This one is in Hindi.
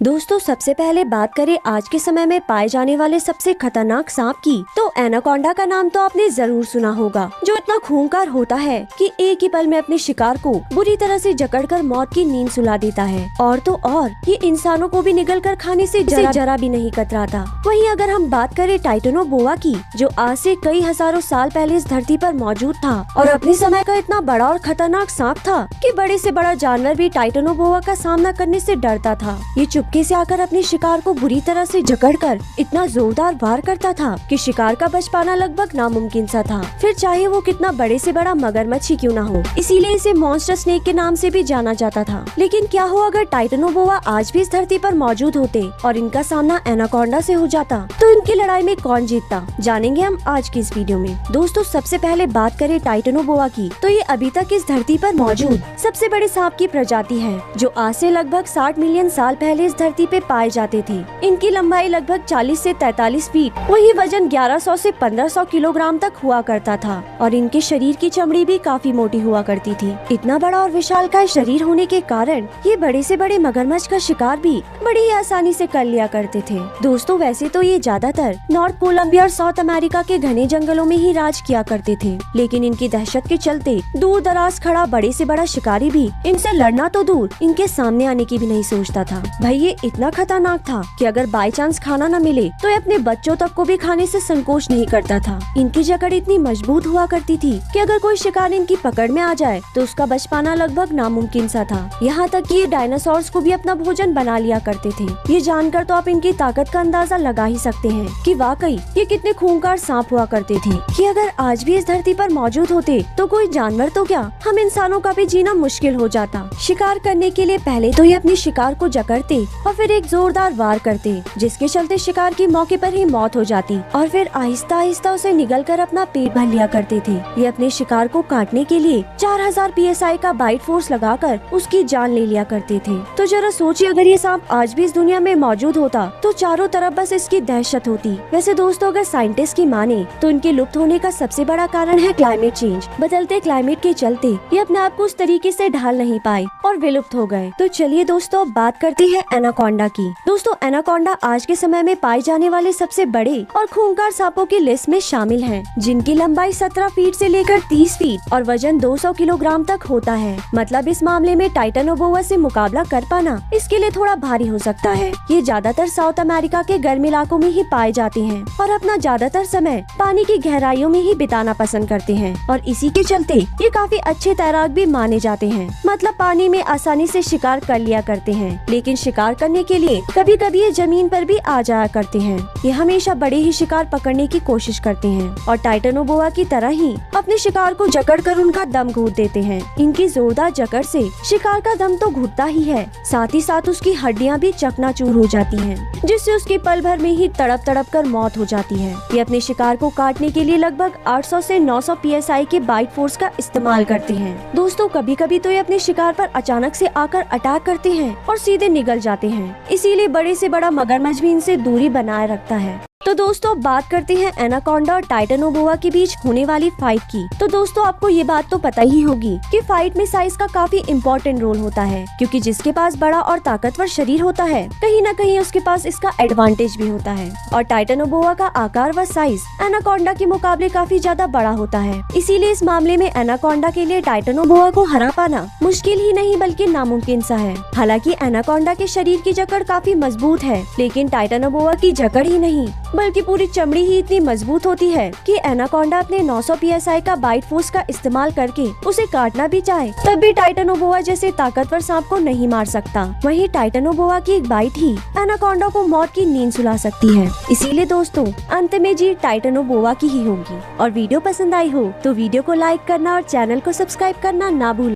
दोस्तों सबसे पहले बात करें आज के समय में पाए जाने वाले सबसे खतरनाक सांप की, तो एनाकोंडा का नाम तो आपने जरूर सुना होगा, जो इतना खूंखार होता है कि एक ही पल में अपने शिकार को बुरी तरह से जकड़कर मौत की नींद सुला देता है। और तो और ये इंसानों को भी निगल कर खाने से जरा भी नहीं कतराता। वहीं अगर हम बात करें टाइटेनोबोआ की, जो आज से कई हजारों साल पहले इस धरती पर मौजूद था और अपने समय का इतना बड़ा और खतरनाक सांप था कि बड़े से बड़ा जानवर भी टाइटेनोबोआ का सामना करने से डरता था। ये चुपके से आकर अपने शिकार को बुरी तरह से जकड़कर इतना जोरदार वार करता था कि शिकार का बच पाना लगभग नामुमकिन सा था, फिर चाहे वो कितना बड़े से बड़ा मगरमच्छ ही क्यों ना हो। इसीलिए इसे मॉन्स्टर स्नेक के नाम से भी जाना जाता था। लेकिन क्या हो अगर टाइटेनोबोआ आज भी इस धरती पर मौजूद होते और इनका सामना एनाकोंडा से हो जाता, तो इनकी लड़ाई में कौन जीतता, जानेंगे हम आज की इस वीडियो में। दोस्तों सबसे पहले बात करें टाइटेनोबोआ की, तो ये अभी तक इस धरती पर मौजूद सबसे बड़े सांप की प्रजाति है, जो आज से लगभग 60 मिलियन साल पहले इस धरती पे पाए जाते थे। इनकी लंबाई लगभग 40 से 43 फीट, वही वजन 1100 से 1500 किलोग्राम तक हुआ करता था और इनके शरीर की चमड़ी भी काफी मोटी हुआ करती थी। इतना बड़ा और विशालकाय शरीर होने के कारण ये बड़े से बड़े मगरमच्छ का शिकार भी बड़ी ही आसानी से कर लिया करते थे। दोस्तों वैसे तो ये ज्यादातर नॉर्थ कोलंबिया और साउथ अमेरिका के घने जंगलों में ही राज किया करते थे, लेकिन इनकी दहशत के चलते दूर दराज खड़ा बड़े से बड़ा शिकारी भी इनसे लड़ना तो दूर, इनके सामने आने की भी नहीं सोचता था। भाई ये इतना खतरनाक था कि अगर बाई चांस खाना न मिले तो ये अपने बच्चों तक को भी खाने से संकोच नहीं करता था। इनकी जकड़ इतनी मजबूत हुआ करती थी कि अगर कोई शिकार इनकी पकड़ में आ जाए तो उसका बच पाना लगभग नामुमकिन सा था। यहाँ तक कि ये डायनासोर्स को भी अपना भोजन बना लिया करते थे। ये जानकर तो आप इनकी ताकत का अंदाजा लगा ही सकते हैं कि वाकई ये कितने खूंखार सांप हुआ करते थे, कि अगर आज भी इस धरती पर मौजूद होते तो कोई जानवर तो क्या, हम इंसानों का भी जीना मुश्किल हो जाता। शिकार करने के लिए पहले तो ये अपने शिकार को जकड़ते और फिर एक जोरदार वार करते, जिसके चलते शिकार की मौके पर ही मौत हो जाती और फिर आहिस्ता आहिस्ता उसे निगल कर अपना पेट भर लिया करते थे। ये अपने शिकार को काटने के लिए 4000 PSI का बाइट फोर्स लगाकर उसकी जान ले लिया करते थे। तो जरा सोचिए अगर ये सांप आज भी इस दुनिया में मौजूद होता तो चारों तरफ बस इसकी दहशत होती। वैसे दोस्तों अगर साइंटिस्ट की माने तो इनके लुप्त होने का सबसे बड़ा कारण है क्लाइमेट चेंज। बदलते क्लाइमेट के चलते ये अपने आप को उस तरीके से ढाल नहीं पाए और विलुप्त हो गए। तो चलिए दोस्तों बात करते हैं एनाकोंडा की। दोस्तों एनाकोंडा आज के समय में पाए जाने वाले सबसे बड़े और खूंखार सांपों की लिस्ट में शामिल हैं, जिनकी लंबाई 17 फीट से लेकर 30 फीट और वजन 200 किलोग्राम तक होता है। मतलब इस मामले में टाइटेनोबोआ से मुकाबला कर पाना इसके लिए थोड़ा भारी हो सकता है। ये ज्यादातर साउथ अमेरिका के गर्म इलाकों में ही पाए जाते हैं और अपना ज्यादातर समय पानी की गहराइयों में ही बिताना पसंद करते हैं और इसी के चलते ये काफी अच्छे तैराक भी माने जाते हैं। मतलब पानी में आसानी से शिकार कर लिया करते हैं, लेकिन शिकार करने के लिए कभी कभी ये जमीन पर भी आ जाया करते हैं। ये हमेशा बड़े ही शिकार पकड़ने की कोशिश करते हैं और टाइटेनोबोआ की तरह ही अपने शिकार को जकड़कर उनका दम घूट देते हैं। इनकी जोरदार जकड़ से शिकार का दम तो घुटता ही है, साथ ही साथ उसकी हड्डियां भी चकनाचूर हो जाती हैं, जिससे उसके पल भर में ही तड़प तड़प कर मौत हो जाती है। ये अपने शिकार को काटने के लिए लगभग 800 से 900 PSI के बाइट फोर्स का इस्तेमाल करते हैं। दोस्तों कभी कभी तो ये अपने शिकार पर अचानक से आकर अटैक करते हैं और सीधे निगल जाते हैं, इसीलिए बड़े से बड़ा मगरमच्छ भी इनसे दूरी बनाए रखता है। तो दोस्तों बात करते हैं एनाकोंडा और टाइटेनोबोआ के बीच होने वाली फाइट की। तो दोस्तों आपको ये बात तो पता ही होगी कि फाइट में साइज का काफी इम्पोर्टेंट रोल होता है, क्योंकि जिसके पास बड़ा और ताकतवर शरीर होता है कहीं न कहीं उसके पास इसका एडवांटेज भी होता है। और टाइटेनोबोआ का आकार व साइज एनाकोंडा के मुकाबले काफी ज्यादा बड़ा होता है, इसीलिए इस मामले में एनाकोंडा के लिए टाइटेनोबोआ को हरा पाना मुश्किल ही नहीं बल्कि नामुमकिन सा है। हालांकि एनाकोंडा के शरीर की जकड़ काफी मजबूत है, लेकिन टाइटेनोबोआ की जकड़ ही नहीं बल्कि पूरी चमड़ी ही इतनी मजबूत होती है कि एनाकोंडा अपने 900 PSI का बाइट फोर्स का इस्तेमाल करके उसे काटना भी चाहे तब भी टाइटेनोबोआ जैसे ताकतवर सांप को नहीं मार सकता। वहीं टाइटेनोबोआ की एक बाइट ही एनाकोंडा को मौत की नींद सुला सकती है। इसीलिए दोस्तों अंत में जीत टाइटेनोबोआ की ही होगी। और वीडियो पसंद आई हो तो वीडियो को लाइक करना और चैनल को सब्सक्राइब करना ना भूलें।